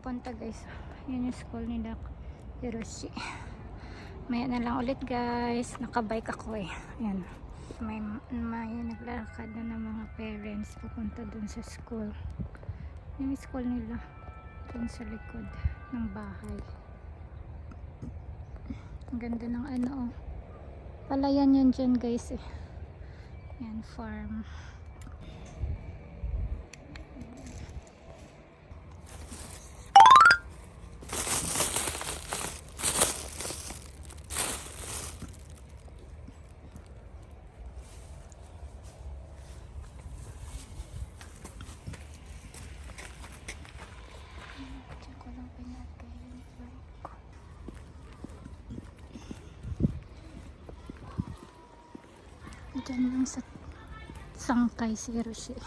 Pupunta guys, yun yung school nila Hiroshi. Maya na lang ulit guys, nakabike ako eh. Ayan, may naglalakad na ng mga parents pupunta dun sa school. Yung school nila dun sa likod ng bahay. Ang ganda ng ano oh, palayan yun dyan guys eh. Yan, farm. Diyan lang sa Sangkay si Hiroshi.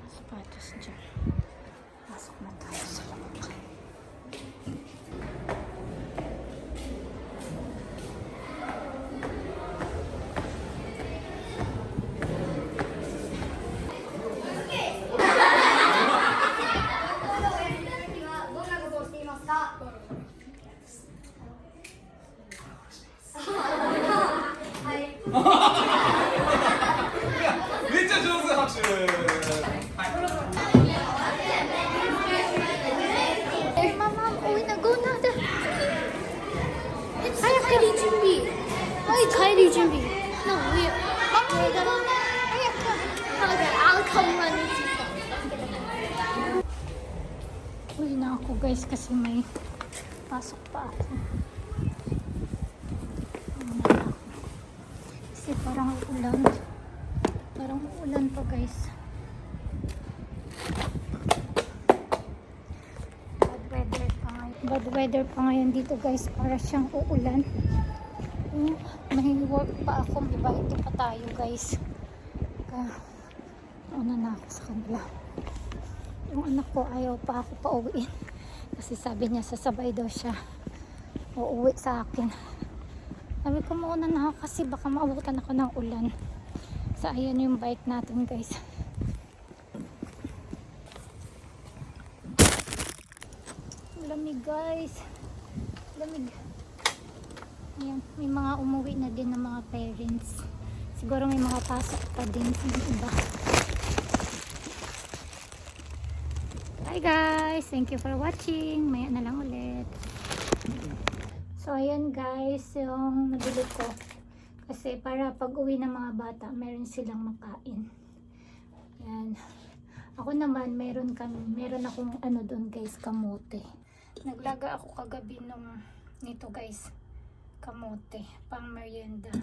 Sapatos dyan. Pasok na tayo sa labak. Kylie Jimmy. No, we're okay, I'll come running. Uwi na ako guys kasi may pasok pa ako. Kasi parang ulan. Parang ulan pa guys. Bad weather pa ngayon dito guys. Para siyang uulan. May work pa ako, diba? Ito pa tayo guys. Una na ako sa kanila. Yung anak ko ayaw pa ako pa uwiin kasi sabi niya sasabay daw siya uuwi sa akin. Sabi ko mauna na ako kasi baka maabutan ako ng ulan. So ayan yung bike natin guys. Lamig guys, lamig. Ayan, may mga umuwi na din ng mga parents. Siguro may mga pasok pa din sa iba. Bye guys! Thank you for watching. Maya na lang ulit. So ayan guys, yung nabili ko. Kasi para pag uwi ng mga bata, meron silang makain. Ayan. Ako naman, meron akong ano doon guys, kamote. Naglaga ako kagabi nito guys. Kamote, pang merienda.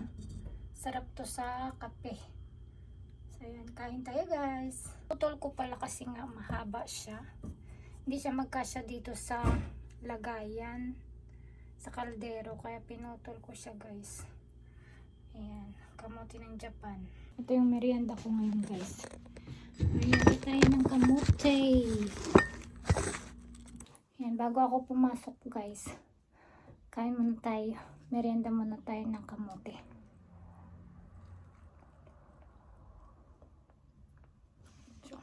Sarap to sa kape. So yan, kain tayo guys. Putol ko pala kasi nga mahaba siya. Hindi siya magkasya dito sa lagayan, sa kaldero. Kaya pinutol ko siya guys. Ayan, kamote ng Japan. Ito yung merienda ko ngayon guys. Merienda tayo ng kamote. Ayan, bago ako pumasok guys. Kain muna tayo. Merienda muna tayo ng kamote. So,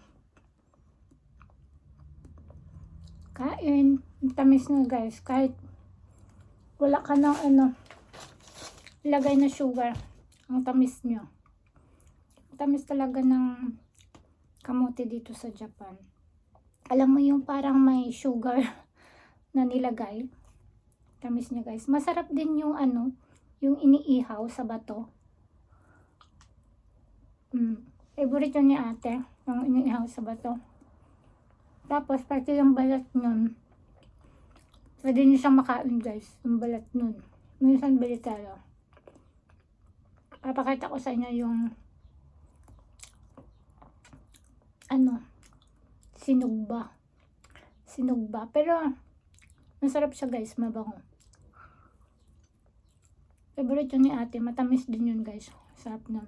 kain. Tamis na guys. Kahit wala ka ng ilagay na sugar. Ang tamis nyo. Tamis talaga ng kamote dito sa Japan. Alam mo yung parang may sugar. na nilagay. Tamis niya guys. Masarap din yung ano, yung iniihaw sa bato. Favorite yun ni ate, yung iniihaw sa bato. Tapos, pati yung balat nun, pwede niyo siyang makain guys, yung balat nun. Minsan bili tayo. Papakita ko sa inyo yung ano, sinugba. Pero, masarap siya guys, mabango. Favorite yun ni ate, matamis din yun guys. Sarap nun.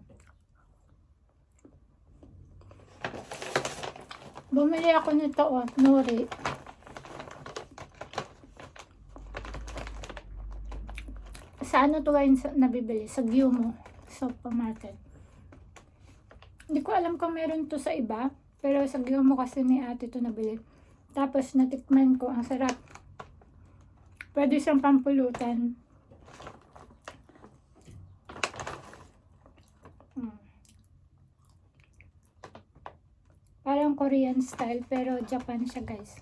Bumili ako nito, nori. Sa ano to guys nabibili? Sa Gyumo supermarket. Hindi ko alam kung meron to sa iba, pero sa Gyumo kasi ni ate to nabili. Tapos natikman ko, ang sarap. Pwede siyang pampulutan. Parang Korean style, pero Japan siya guys.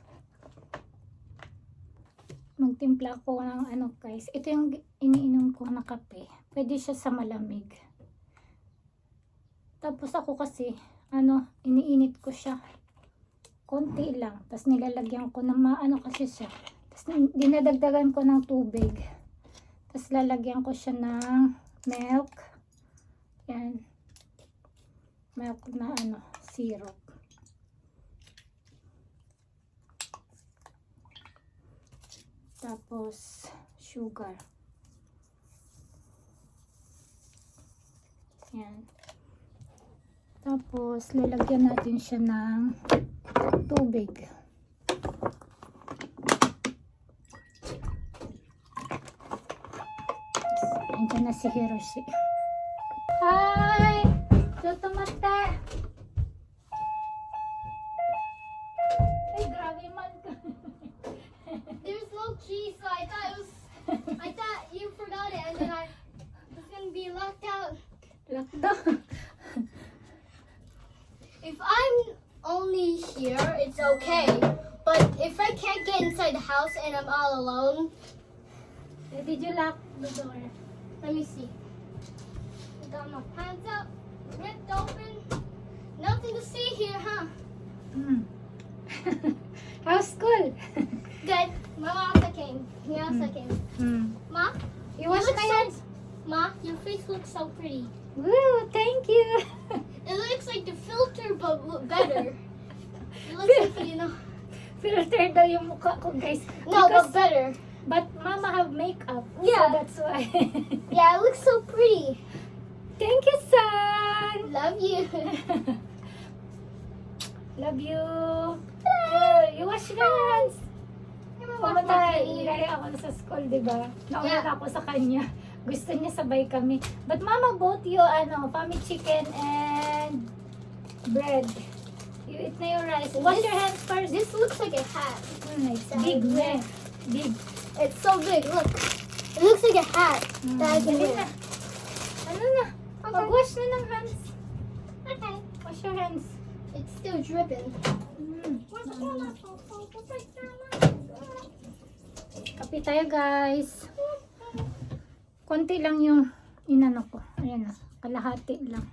Magtimpla ko ng ano guys. Ito yung iniinom ko na kape. Pwede siya sa malamig. Tapos ako kasi, iniinit ko siya. Konti lang. Tapos nilalagyan ko ng maano kasi siya. Tapos dinadagdagan ko ng tubig. Tapos lalagyan ko siya ng milk. Yan. Milk na syrup. Tapos, sugar. Yan. Tapos, lalagyan natin siya ng tubig. Andiyan na si Hiroshi. Hi! Tutumate! Ay, grabe man ka. There's no key, so I thought you forgot it, and then I was gonna be locked out. Lockdown. If I'm only here, it's okay. But if I can't get inside the house and I'm all alone, Did you lock the door? let me see. I got my pants up, ripped open. Nothing to see here, huh? How's school? Good. Mama also came. He also came. Ma, You wash look my so- hands? Ma, your face looks so pretty. Woo, thank you. It looks like the filter, but better. It looks like, Filter daw yung mukha ko, guys. No, Because- but better. But mama have makeup. Yeah. So that's why. Yeah, it looks so pretty. Thank you, son. Love you. Love you. You wash your hands. Pumunta, ilagay ako sa school, di ba? Nauna Yeah. ako sa kanya. Gusto niya sabay kami. But mama bought you, family chicken and bread. You eat na your rice. Wash your hands first. This looks like a hat. It's big, man. Big. It's so big. Look. It looks like a hat that I can Dali wear. na. Ano na? Mag-wash na ng hands. Okay. Wash your hands. It's still dripping. Kape tayo, guys. Konti lang yung inano ko. Ayan na. Kalahati lang.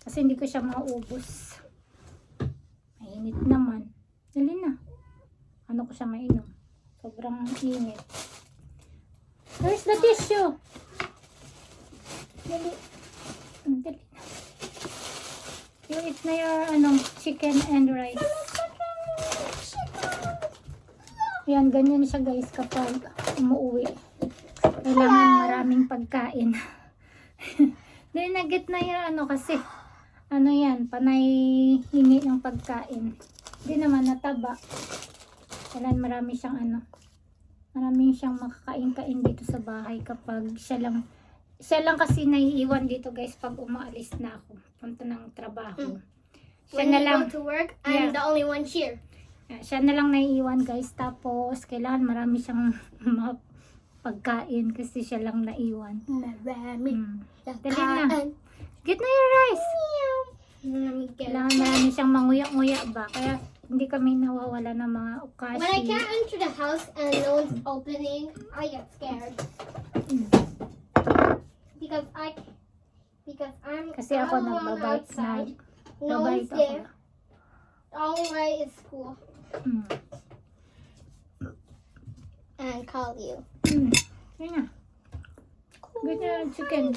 Kasi hindi ko siya maubos. Mainit naman. Dali na. Ano ko siya mainom? Sobrang init. Where's the tissue? Dali. Dali na. You eat na your chicken and rice. Yan, ganyan siya guys kapag umuwi. Kailangan maraming pagkain. Then nagit na yung kasi yan, panay hingi ng pagkain. Hindi naman nataba. Kailangan marami siyang makakain-kain dito sa bahay kapag siya lang kasi naiiwan dito guys pag umaalis na ako. Punta ng trabaho. Siya When na you lang. go to work, I'm Yeah. the only one here. Siya na lang naiiwan guys. Tapos, kailangan marami siyang pagkain kasi siya lang naiwan. Marami. Dali na. Get na your rice. Let me get Kailangan marami siyang manguya-nguya ba? Kaya, hindi kami nawawala ng mga When I okasyon. can't enter the house and no one's opening, I get scared. Because I'm Kasi ako all alone nagbabait na. outside. No Babait one's ako. there. The only way is school Mm. and call you. Yun na. Ganyan, chicken.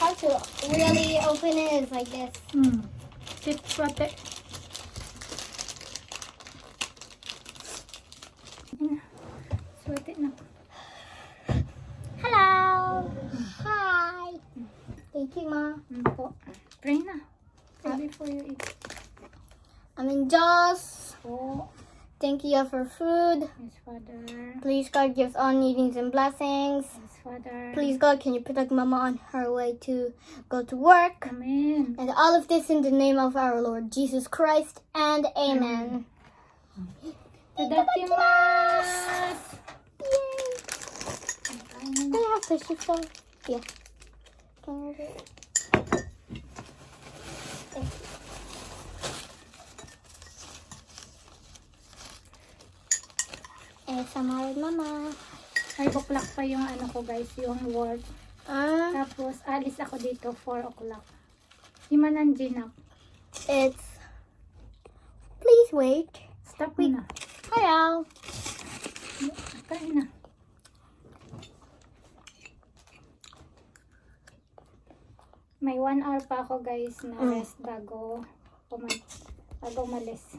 How to really open it is like this. Sit pate. Yun na. Swerte na. Hello. Hi. Thank you, Ma. Po. Pray na. Pray before you eat. I'm in Jaws. Po. Thank you for food. Yes, Father. Please, God, give us all needings and blessings. Yes, Father. Please, God, can you protect Mama on her way to go to work? Amen. And all of this in the name of our Lord Jesus Christ, and amen. Itadakimasu. Yay! Do you have tissue though? Yeah. Can you do it? ASMR with Mama. Ay, buklak pa yung ano ko guys, yung work. Tapos, alis ako dito 4 o'clock. Himananjinak. It's. Please wait. Stop mo na. Hello. Kain na. May 1 hour pa ako guys na rest bago umalis.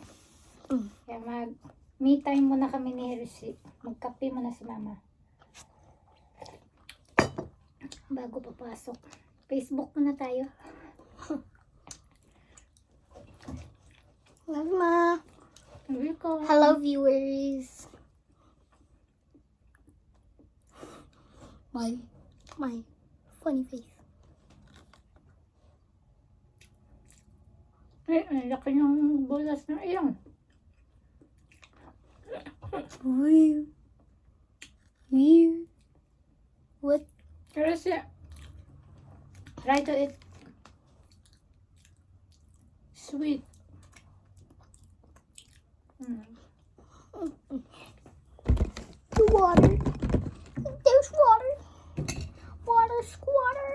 Kaya me time muna kami ni Hershey. Magkape muna si Mama. Bago papasok. Facebook muna tayo. Love Ma. Welcome. Hello, viewers. My funny face. Ang laki ng bulas ng iyong. Weird. Weird. What? Hershey. Try to eat sweet. The water. There's water. Water squatter.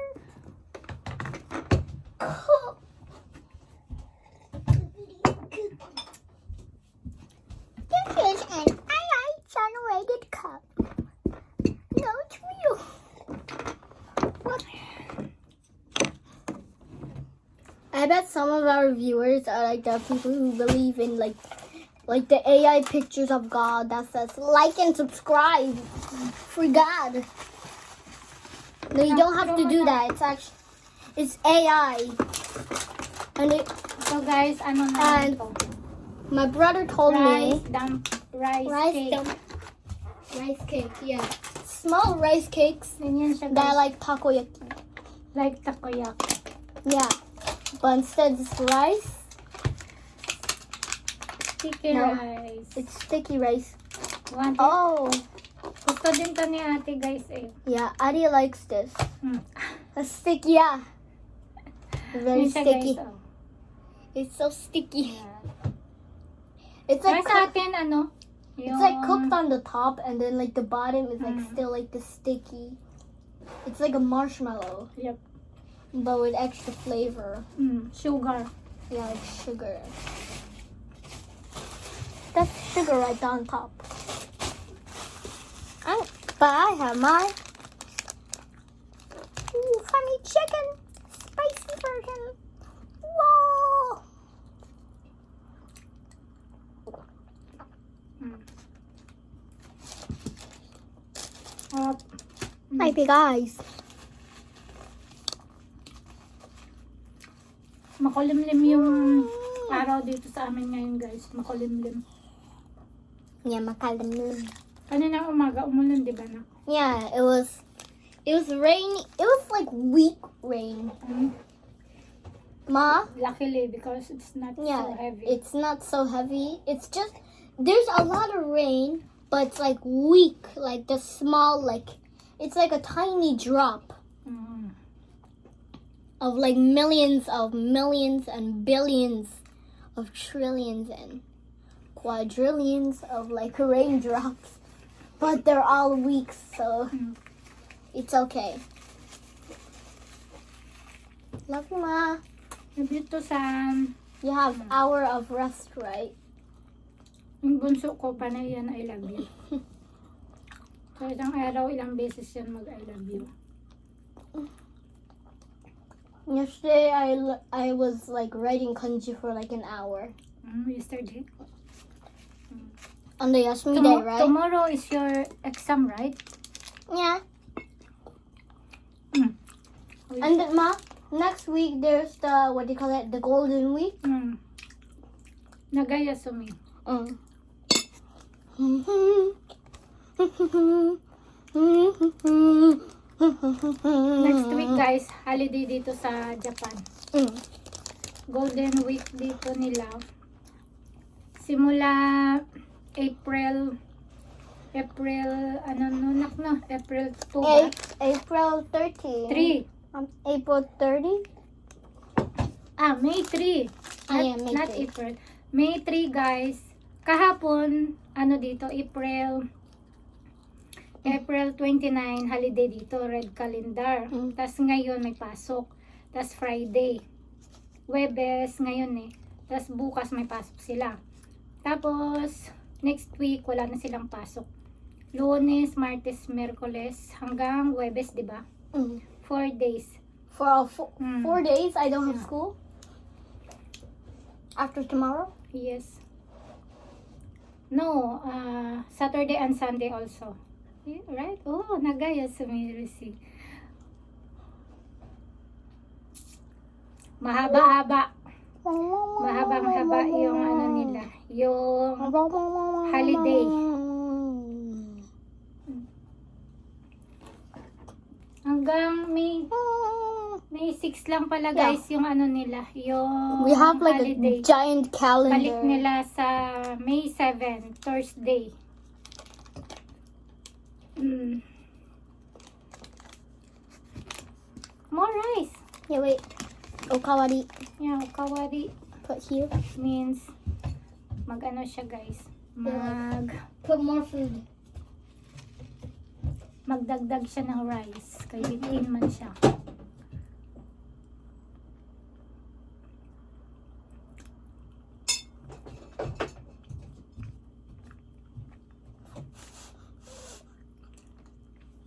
This is an AI generated cup. No, it's real. What? I bet some of our viewers are like the people who believe in like the AI pictures of God that says like and subscribe for God. No, you don't have to do that. It's actually it's AI. And So guys, ano na And- ito? my brother told Rice, me dump, rice cake. Rice cake, yeah. Small rice cakes Ganyan siya that guys. are like takoyaki. Like takoyaki. Yeah. But instead it's rice. Sticky No. rice. It's sticky rice. Want it? Oh. Gusto din to ni ate guys eh. Yeah, Adi likes this. Hmm. A sticky, yeah. Very Yun siya, sticky. Guys, oh. It's so sticky. Yeah. It's Para like sa akin, ano? it's like cooked on the top and then like the bottom is like still like the sticky. It's like a marshmallow, Yep. but with extra flavor. Sugar. Yeah, like sugar. That's sugar right on top. But I have my funny chicken spicy version. Whoa! My big eyes. Makulimlim yung araw dito sa amin ngayon guys. Makulimlim. Yeah, makalimlim. Kanina umaga umulan, di ba na? Yeah, it was rainy. It was like weak rain. Ma? Luckily because it's not Yeah, so heavy. it's not so heavy. It's just there's a lot of rain, but it's like weak, like the small, like it's like a tiny drop. of like millions and billions of trillions and quadrillions of like raindrops. But they're all weak, so it's okay. Love you, Ma. Dito sa You have hour of rest, right? yung bunso ko pa na yan, I love you. So, isang araw, ilang beses yan mag-I love you. Yesterday, I was like writing kanji for like an hour. Yesterday. On the Yasumi day, right? Tomorrow is your exam, right? Yeah. Mm. And then, Ma, next week there's the, what do you call it? The Golden Week. Nagaya sumi. Next week, guys, holiday dito sa Japan. Golden Week dito nila. Simula April, ano no, April 2 ba? April 30. 3. April 30? May 3. Yeah, May Not 3. April. May 3, guys. Kahapon, ano dito, April 29, holiday dito, red calendar. Tas ngayon may pasok. Tas Friday. Webes, ngayon eh. Tas bukas may pasok sila. Tapos, next week, wala na silang pasok. Lunes, Martes, Merkules, hanggang Webes, di ba? 4 days. For 4 days, I don't have Yeah. school. After tomorrow? Yes. No, Saturday and Sunday also. Right? Oh, nagaya sumirisi. Mahaba-haba. Mahaba-haba yung ano nila. Yung holiday. Hanggang May 6 lang pala, guys, yung ano nila. Yung We have like holiday. a giant calendar. Balik nila sa May 7, Thursday. More rice. Yeah, wait. Okawari. Yeah, kawari Put here. means mag-ano siya, guys. Put more food. Magdagdag siya ng rice. Kaya bitin man siya.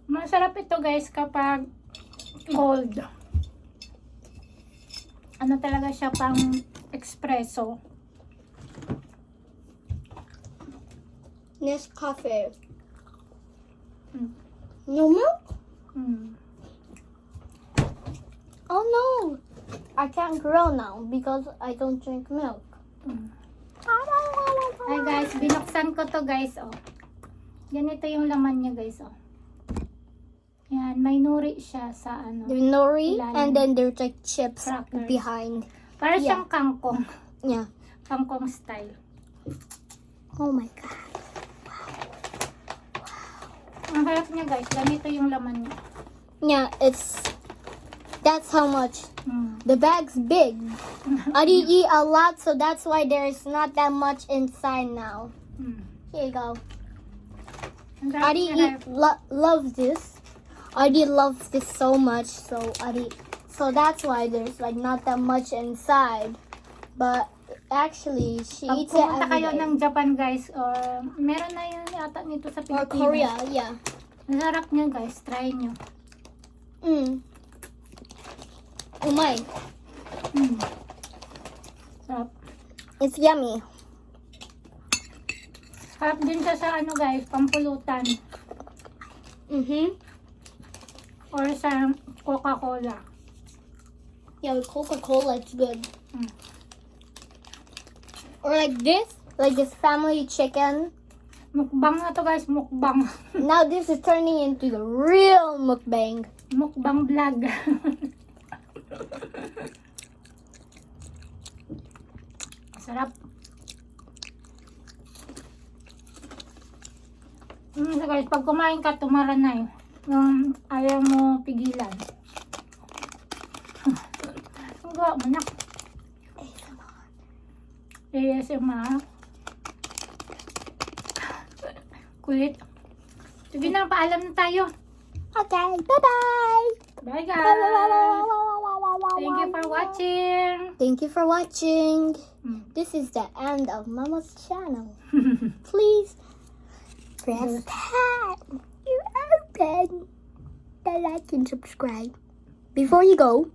Masarap ito, guys, kapag cold. Ano talaga siya, pang espresso. Nescafe. Mm. No milk? Mm. Oh no. I can't grill now because I don't drink milk. Mm. Ay, guys, binuksan ko to, guys, oh. Ganito yung laman niya, guys, oh. Yan, may nori siya sa ano. There's nori Ilalim. and then there's like chips Crackers. behind. Para Yeah. siyang kangkong. Yeah. Kangkong style. Oh my god. Ang harap niya, guys. Ganito yung laman niya. Yeah, that's how much. Mm. The bag's big. I did eat a lot, so that's why there's not that much inside now. Mm. Here you go. Ang sarap I did niya, eat love this. I did love this so much, so that's why there's like not that much inside. But actually, she Pag eats it pumunta every kayo day. ng Japan, guys, or meron na yun yata nito sa Or Pilipinas. Korea, yeah. Ang sarap niya, guys. Try nyo. Umay. Mm. Sarap. It's yummy. Sarap din siya sa ano, guys, pampulutan. Or sa Coca-Cola. Yeah, with Coca-Cola, it's good. Mm. Or like this family chicken. Mukbang na to, guys. Mukbang. Now this is turning into the real mukbang. Mukbang vlog. Sarap. So guys, pag kumain ka, tumaran na eh. Ayaw mo pigilan. Gawa mo na. ASMR. Kulit. Sige na, paalam na tayo. Okay, bye-bye. Bye guys. Thank you for watching. Thank you for watching. Mm. This is the end of Mama's channel. Please press that. You open the like and subscribe. Before you go,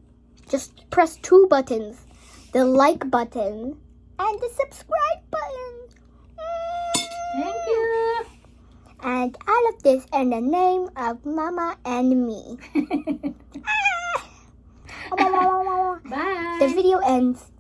just press 2 buttons. The like button and the subscribe button. Thank you. And all of this in the name of Mama and me. Bye. The video ends